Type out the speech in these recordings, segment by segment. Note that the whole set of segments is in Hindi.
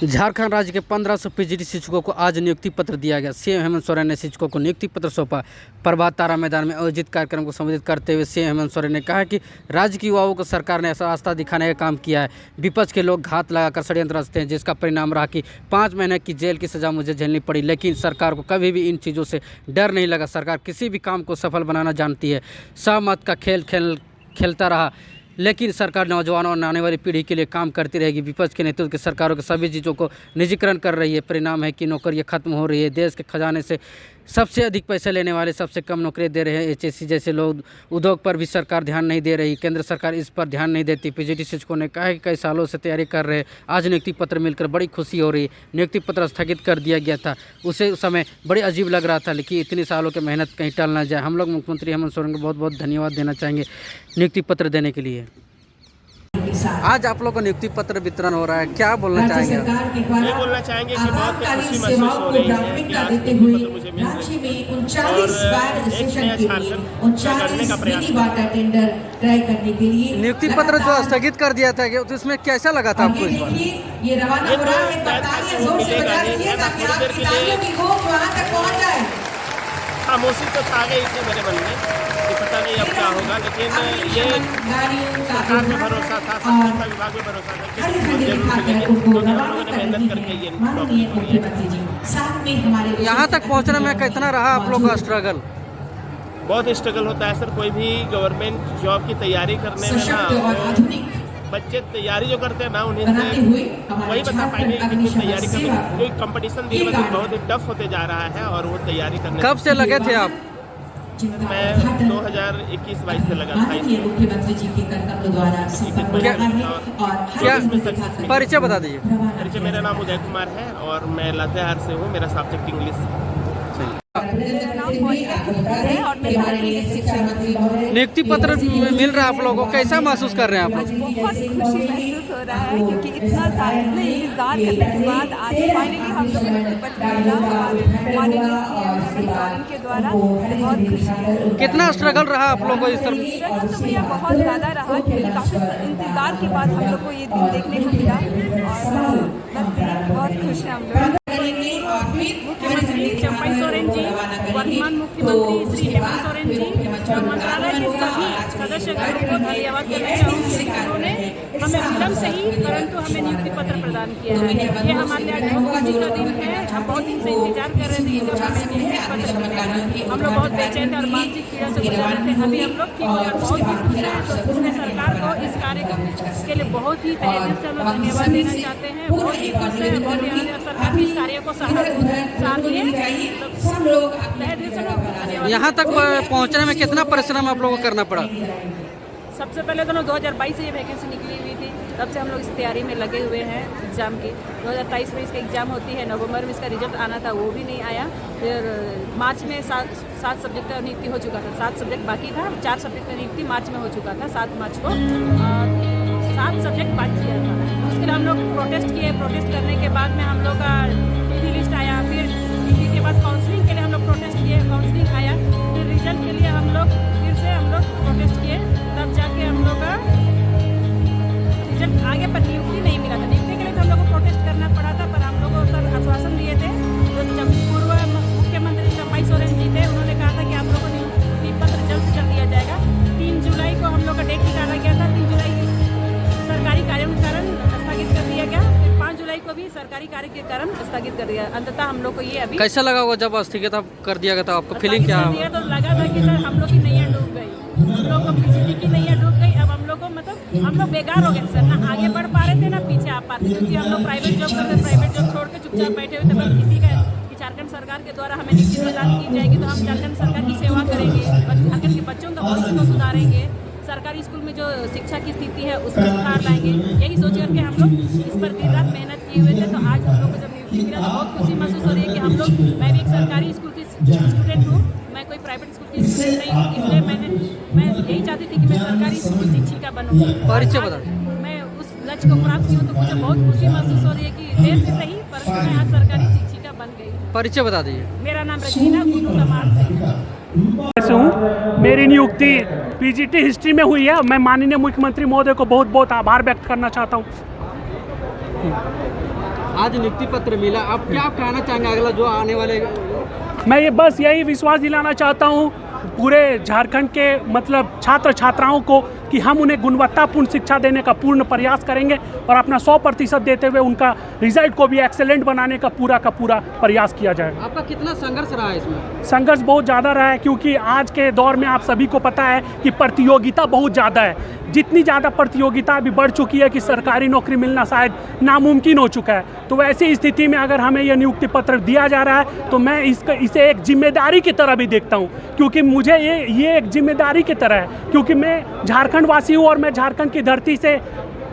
झारखंड राज्य के 1500 पीजीटी शिक्षकों को आज नियुक्ति पत्र दिया गया। सीएम हेमंत सोरेन ने शिक्षकों को नियुक्ति पत्र सौंपा। प्रभात तारा मैदान में आयोजित कार्यक्रम को संबोधित करते हुए सीएम हेमंत सोरेन ने कहा कि राज्य के युवाओं को सरकार ने ऐसा आस्था दिखाने का काम किया है। विपक्ष के लोग घात लगाकर षड्यंत्र रचते हैं, जिसका परिणाम रहा कि 5 महीने की जेल की सजा मुझे झेलनी पड़ी, लेकिन सरकार को कभी भी इन चीज़ों से डर नहीं लगा। सरकार किसी भी काम को सफल बनाना जानती है। सहमत का खेल खेलता रहा, लेकिन सरकार नौजवानों और आने वाली पीढ़ी के लिए काम करती रहेगी। विपक्ष के नेतृत्व की सरकारों के सभी चीज़ों को निजीकरण कर रही है। परिणाम है कि नौकरियां खत्म हो रही है। देश के खजाने से सबसे अधिक पैसे लेने वाले सबसे कम नौकरी दे रहे हैं एचएससी जैसे लोग। उद्योग पर भी सरकार ध्यान नहीं दे रही। केंद्र सरकार इस पर ध्यान नहीं देती। पीजीटी शिक्षकों ने कहा कि कई सालों से तैयारी कर रहे हैं। आज नियुक्ति पत्र मिलकर बड़ी खुशी हो रही है। नियुक्ति पत्र स्थगित कर दिया गया था, उसे समय बड़ी अजीब लग रहा था, लेकिन इतनी सालों की मेहनत कहीं टल ना जाए। हम लोग मुख्यमंत्री हेमंत सोरेन को बहुत बहुत धन्यवाद देना चाहेंगे नियुक्ति पत्र देने के लिए। आज आप लोग को नियुक्ति पत्र वितरण हो रहा है, क्या बोलना चाहेंगे? ये बोलना चाहेंगे कि बहुत खुशी महसूस हो रही है कि आज नियुक्ति पत्र मुझे मिल रही है और एक नया झारखंड करने का प्रयास नियुक्ति पत्र जो स्थगित कर दिया था, तो इसमें कैसा लगा था आपको इस बार? ये तो मिलेगा नहीं, थोड़ी देर के लिए खामोशी तो छा गई थी मेरे मन में कि पता नहीं अब क्या होगा, लेकिन ये सरकार में भरोसा था, संचार विभाग में भरोसा था कि जरूर मिलेंगे, क्योंकि हम लोगों ने मेहनत करके ये नौकरी। यहाँ तक पहुँचने में कितना रहा आप लोग का स्ट्रगल? बहुत स्ट्रगल होता है सर, कोई भी गवर्नमेंट जॉब की तैयारी करने में ना, बच्चे तैयारी जो करते हैं ना उन्हीं से वही बता पाएंगे कितनी तैयारी करनी, क्योंकि कंपटीशन दिन ब दिन बहुत ही टफ होते जा रहा है और वो तैयारी करने। कब से लगे थे आप? मैं 2021-22 से लगा था क्या परिचय बता दीजिए। परिचय, मेरा नाम उदय कुमार है और मैं लातेहार से हूँ। मेरा सब्जेक्ट इंग्लिश है। नियुक्ति पत्र मिल रहा है आप लोगों को, कैसा महसूस कर रहे हैं आप लोग? बहुत खुशी महसूस हो रहा है, क्योंकि इतना साल इंतजार करने के बाद आज फाइनली हम लोग को नियुक्ति पत्र मिला और माननीय सीएम सोरेन के द्वारा। बहुत खुशी है। कितना स्ट्रगल रहा आप लोगों को इस तरफ? स्ट्रगल तो भैया बहुत ज़्यादा रहा, क्योंकि काफ़ी इंतजार के बाद हम लोग को ये दिन देखने को मिला और बस बहुत खुश हैं हम लोग। मुख्यमंत्री चंपाई सोरेन जी, वर्तमान मुख्यमंत्री श्री हेमंत सोरेन जी और मंत्रालय के सभी सदस्यगणों को धन्यवाद करना चाहूँगी। उन्होंने हमें विलम्ब से ही परंतु हमें नियुक्ति पत्र प्रदान किया है। ये हमारे लिए बहुत खुशी का दिन है। हम बहुत दिन से इंतजार कर रहे थे जब हमें नियुक्ति पत्र मिलेगा। हम लोग बहुत बेचैन थे और मानसिक पीड़ा से गुजर रहे थे। अभी हम लोग ठीक होकर बहुत ही खुश हैं। तो उसने सरकार को इस कार्य के लिए बहुत ही तहे दिल से हम लोग धन्यवाद देना चाहते हैं। बहुत ही खुश है, बहुत ही सरकार के इस कार्य को यहाँ तक पहुँचने में कितना परिश्रम आप लोगों को करना पड़ा? सबसे पहले तो 2022 से ये वैकेंसी निकली हुई थी, तब से हम लोग इस तैयारी में लगे हुए हैं एग्ज़ाम की। 2023 में इसका एग्ज़ाम होती है, नवंबर में इसका रिजल्ट आना था, वो भी नहीं आया। फिर मार्च में 7 सब्जेक्ट का नियुक्ति हो चुका था, 7 सब्जेक्ट बाकी था, 4 सब्जेक्ट का नियुक्ति मार्च में हो चुका था, 7 मार्च को 7 सब्जेक्ट बाकी किया था। उसके लिए हम लोग प्रोटेस्ट किए। प्रोटेस्ट करने के बाद में हम लोग का टीवी लिस्ट आया, फिर टीवी के बाद काउंसलिंग के लिए हम लोग प्रोटेस्ट किए, काउंसलिंग आया, फिर रिजल्ट के लिए हम लोग फिर से हम लोग प्रोटेस्ट किए, तब जाके हम लोग का रिजल्ट आगे पर नियुक्ति नहीं मिला था। नियुक्ति के लिए तो हम लोग को प्रोटेस्ट करना पड़ा था, पर हम लोग को सर आश्वासन दिए थे। तो जब पूर्व मुख्यमंत्री चंपाई सोरेन जी थे, उन्होंने कहा था कि आप लोगों को नियुक्ति पत्र जल्द से जल्द दिया जाएगा। 3 जुलाई को हम लोग का डेट निकाला गया था। 3 जुलाई सरकारी कार्यों के कारण स्थगित कर दिया गया। फिर 5 जुलाई को भी सरकारी कार्य के कारण स्थगित कर दिया। अंततः हम लोग को ये अभी कैसा लगा होगा जब स्थगित कर दिया गया था? आपको फीलिंग क्या है? तो लगा था कि सर हम लोग की नैया डूब गई, हम लोग को पीसीटी की नैया डूब गई। अब हम लोग को मतलब हम लोग बेकार हो गए सर, ना आगे बढ़ पा रहे थे ना पीछे आ पा रहे थे, क्योंकि हम लोग प्राइवेट जॉब करते, प्राइवेट जॉब छोड़ के चुपचाप बैठे हुए थे। बस किसी का झारखंड सरकार के द्वारा हमें नियुक्ति प्रदान की जाएगी तो हम झारखंड सरकार की सेवा करेंगे, झारखंड के बच्चों का भविष्य को सुधारेंगे, सरकारी स्कूल में जो शिक्षा की स्थिति है उसमें सुधार लाएंगे। यही सोच करके हम लोग इस पर दिन रात मेहनत किए हुए थे। तो आज हम लोग को जब नियुक्ति मिला तो बहुत खुशी महसूस हो रही है कि हम लोग, मैं भी एक सरकारी स्कूल की स्टूडेंट हूँ, मैं कोई प्राइवेट स्कूल की स्टूडेंट नहीं हूँ, इसलिए मैं यही चाहती थी कि मैं सरकारी स्कूल की शिक्षिका बनूँ। परिचय बता। मैं उस लक्ष्य को प्राप्त की हूँ, तो मुझे बहुत खुशी महसूस हो रही है कि देर से सही पर मैं आज सरकारी शिक्षिका बन गई। परिचय बता दीजिए। मेरा नाम रजीना गुरु तमाम से हूँ। मेरी नियुक्ति पीजीटी हिस्ट्री में हुई है। मैं माननीय मुख्यमंत्री महोदय को बहुत बहुत आभार व्यक्त करना चाहता हूँ। आज नियुक्ति पत्र मिला, आप क्या कहना चाहेंगे अगला जो आने वाले? मैं ये बस यही विश्वास दिलाना चाहता हूँ पूरे झारखंड के मतलब छात्र छात्राओं को कि हम उन्हें गुणवत्तापूर्ण शिक्षा देने का पूर्ण प्रयास करेंगे और अपना 100% देते हुए उनका रिजल्ट को भी एक्सेलेंट बनाने का पूरा प्रयास किया जाए। आपका कितना संघर्ष रहा है इसमें? संघर्ष बहुत ज़्यादा रहा है क्योंकि आज के दौर में आप सभी को पता है कि प्रतियोगिता बहुत ज़्यादा है। जितनी ज़्यादा प्रतियोगिता अभी बढ़ चुकी है कि सरकारी नौकरी मिलना शायद नामुमकिन हो चुका है। तो वैसी स्थिति में अगर हमें यह नियुक्ति पत्र दिया जा रहा है तो मैं इसे एक जिम्मेदारी की तरह भी देखता हूँ, क्योंकि मुझे ये एक जिम्मेदारी की तरह है, क्योंकि मैं झारखंड वासी हूँ और मैं झारखंड की धरती से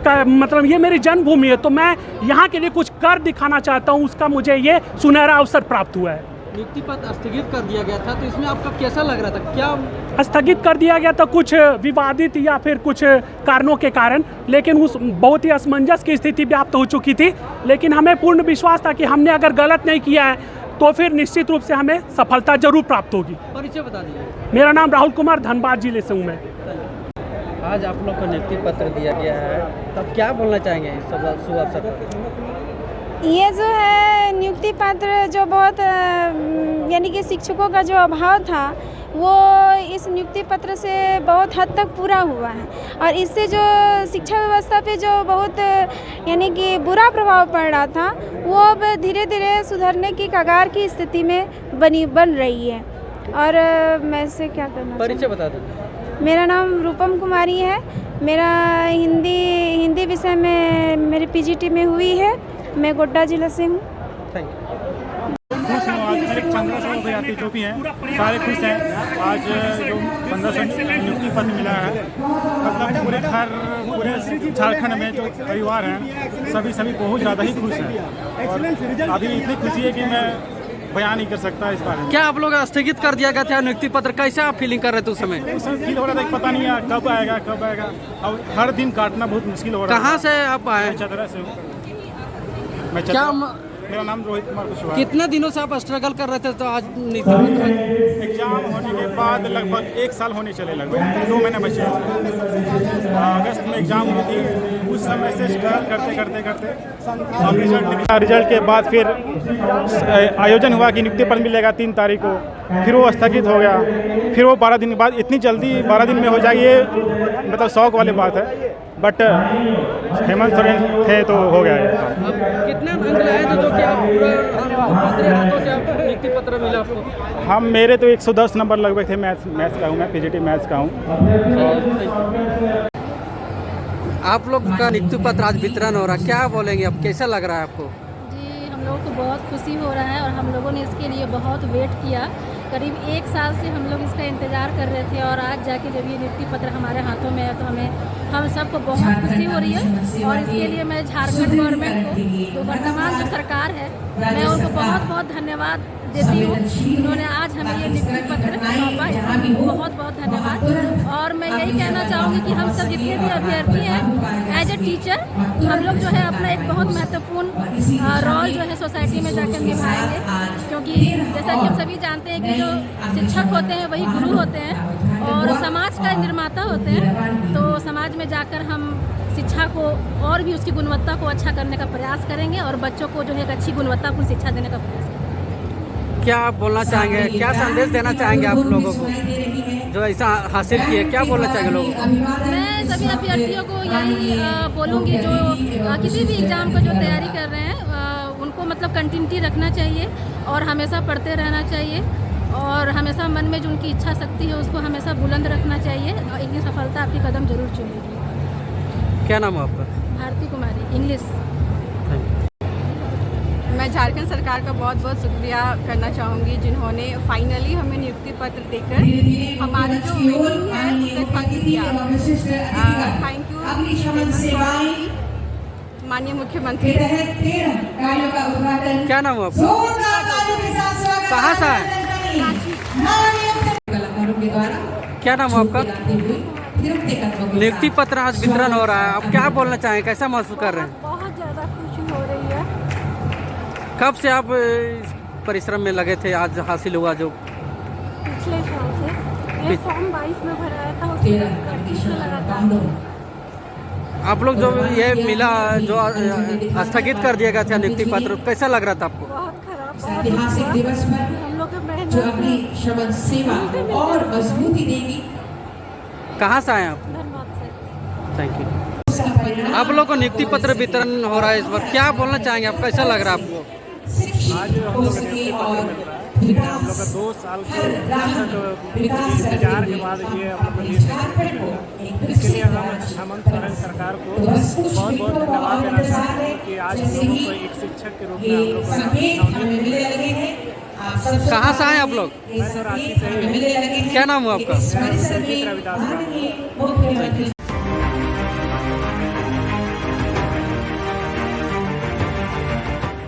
का मतलब ये मेरी जन्मभूमि है। तो मैं यहाँ के लिए कुछ कर दिखाना चाहता हूँ, उसका मुझे ये सुनहरा अवसर प्राप्त हुआ है। नियुक्ति पत्र स्थगित कर दिया गया था, तो इसमें आपका कैसा लग रहा था? क्या स्थगित कर दिया गया था? कुछ विवादित या फिर कुछ कारणों के कारण, लेकिन उस बहुत ही असमंजस की स्थिति व्याप्त हो चुकी थी। लेकिन हमें पूर्ण विश्वास था कि हमने अगर गलत नहीं किया है तो फिर निश्चित रूप से हमें सफलता जरूर प्राप्त होगी। परिचय बता दीजिए। मेरा नाम राहुल कुमार, धनबाद जिले से हूँ मैं। आज आप लोग को नियुक्ति पत्र दिया गया है, तब क्या बोलना चाहेंगे इस शुभ अवसर पर? ये जो है नियुक्ति पत्र जो बहुत यानी कि शिक्षकों का जो अभाव था वो इस नियुक्ति पत्र से बहुत हद तक पूरा हुआ है, और इससे जो शिक्षा व्यवस्था पे जो बहुत यानी कि बुरा प्रभाव पड़ रहा था वो अब धीरे धीरे सुधरने की कगार की स्थिति में बन रही है। और मैं से क्या करना, परिचय बता दीजिए। मेरा नाम रूपम कुमारी है। मेरा हिंदी विषय में मेरी पीजीटी में हुई है। मैं गोड्डा जिला से हूँ। Thank you. खुश हूँ आज 1500 विद्यार्थी जो भी हैं सारे खुश हैं। आज जो 1500 नियुक्ति पत्र मिला है, मतलब पूरे झारखंड में जो परिवार हैं सभी बहुत ज़्यादा ही खुश हैं, और अभी इतनी खुशी है कि मैं बयान नहीं कर सकता इस बारे में। क्या आप लोग स्थगित कर दिया गया था नियुक्ति पत्र, कैसे आप फीलिंग कर रहे थे उस समय? उस समय फील हो रहा था कि पता नहीं है कब आएगा, और हर दिन काटना बहुत मुश्किल हो रहा है। कहाँ से आप आए? मैं चतरा से हूँ। क्या मेरा नाम रोहित कुमार कुशवाहा। कितने दिनों से आप स्ट्रगल कर रहे थे, तो आज एग्जाम होने के बाद लगभग 1 साल होने चले, लगभग 2 महीने बचे। अगस्त में एग्जाम हुई थी, उस समय से स्ट्रगल करते अब रिजल्ट के बाद फिर आयोजन हुआ कि नियुक्ति पत्र मिलेगा 3 तारीख को, फिर वो स्थगित हो गया। फिर वो 12 दिन के बाद, इतनी जल्दी 12 दिन में हो जाए ये मतलब शौक वाली बात है, बट हेमंत सोरेन थे तो हो गया। कितने अंक लाए थे जो कि आप पूरा हाथों से आप नियुक्ति पत्र मिला आपको? हम मेरे तो 110 नंबर लगभग थे। मैथ्स का हूँ, मैं पीजीटी मैथ्स का हूँ। आप लोग का नियुक्ति पत्र आज वितरण हो रहा है, क्या बोलेंगे अब, कैसा लग रहा है आपको? जी, हम लोगों को बहुत खुशी हो रहा है और हम लोगों ने इसके लिए बहुत वेट किया। करीब 1 साल से हम लोग इसका इंतज़ार कर रहे थे, और आज जाके जब ये नियुक्ति पत्र हमारे हाथों में है तो हम सबको बहुत खुशी हो रही है। और इसके लिए मैं झारखंड गवर्नमेंट को, जो वर्तमान जो सरकार है, मैं उनको बहुत धन्यवाद देती हूँ। उन्होंने आज हमें ये नियुक्ति पत्र सौंपा, इसका बहुत धन्यवाद। और मैं यही कहना चाहूँगी कि हम सब जितने भी अभ्यर्थी हैं, एज ए टीचर हम लोग जो है अपना एक बहुत महत्वपूर्ण रोल जो है सोसाइटी में जाकर निभाएंगे, क्योंकि जैसा कि हम सभी जानते हैं कि जो शिक्षक होते हैं वही गुरु होते हैं और समाज का निर्माता होते हैं। तो समाज में जाकर हम शिक्षा को और भी उसकी गुणवत्ता को अच्छा करने का प्रयास करेंगे और बच्चों को जो है एक अच्छी गुणवत्तापूर्ण शिक्षा देने का प्रयास करेंगे। क्या आप बोलना चाहेंगे, क्या संदेश देना चाहेंगे आप लोगों को जो ऐसा हासिल किए, क्या बोलना चाहेंगे लोगों को? मैं सभी अभ्यर्थियों को यही बोलूँगी जो किसी भी एग्ज़ाम को जो तैयारी कर रहे हैं उनको मतलब कंटिन्यूटी रखना चाहिए और हमेशा पढ़ते रहना चाहिए, और हमेशा मन में जो उनकी इच्छा शक्ति है उसको हमेशा बुलंद रखना चाहिए, और एक दिन सफलता आपकी कदम जरूर चुमेगी। क्या नाम है आपका? भारती कुमारी, इंग्लिश। मैं झारखंड सरकार का बहुत शुक्रिया करना चाहूँगी, जिन्होंने फाइनली हमें नियुक्ति पत्र देकर हमारी जो मीटिंग है उसे फंड किया। थैंक यू माननीय मुख्यमंत्री। क्या नाम है आपका? कहाँ से है? क्या नाम है आपका? नियुक्ति पत्र आज वितरण हो रहा है, आप क्या बोलना चाहेंगे, कैसा महसूस कर रहे हैं? बहुत ज़्यादा खुशी हो रही है। कब से आप इस परिश्रम में लगे थे, आज हासिल हुआ जो? पिछले साल से। ये फॉर्म 22 में भराया था, उसमें लगा था। आप लोग जो ये मिला जो स्थगित कर दिया गया था नियुक्ति पत्र, कैसा लग रहा था आपको? बहुत खराब, ऐतिहासिक दिवस पर हम लोग का जो अपनी श्रमण सेवा और मजबूती देगी। कहाँ से आए आप? धन्यवाद सर। Thank you. आप लोग को नियुक्ति पत्र वितरण हो रहा है इस बार, क्या बोलना चाहेंगे आप, कैसा लग रहा है आपको? आज हम लोग नियुक्ति पत्र मिल रहा है, हम लोग का 2 साल के इंतजार के बाद ये हम लोग इसके लिए हम हेमंत सोरेन सरकार को बहुत बहुत धन्यवाद देना चाहते हैं कि आज हम लोगों को एक शिक्षक के रूप में हम लोग को। कहाँ से आए आप लोग? मैं तो रांची से ही। क्या नाम हुआ आपका? रविदास।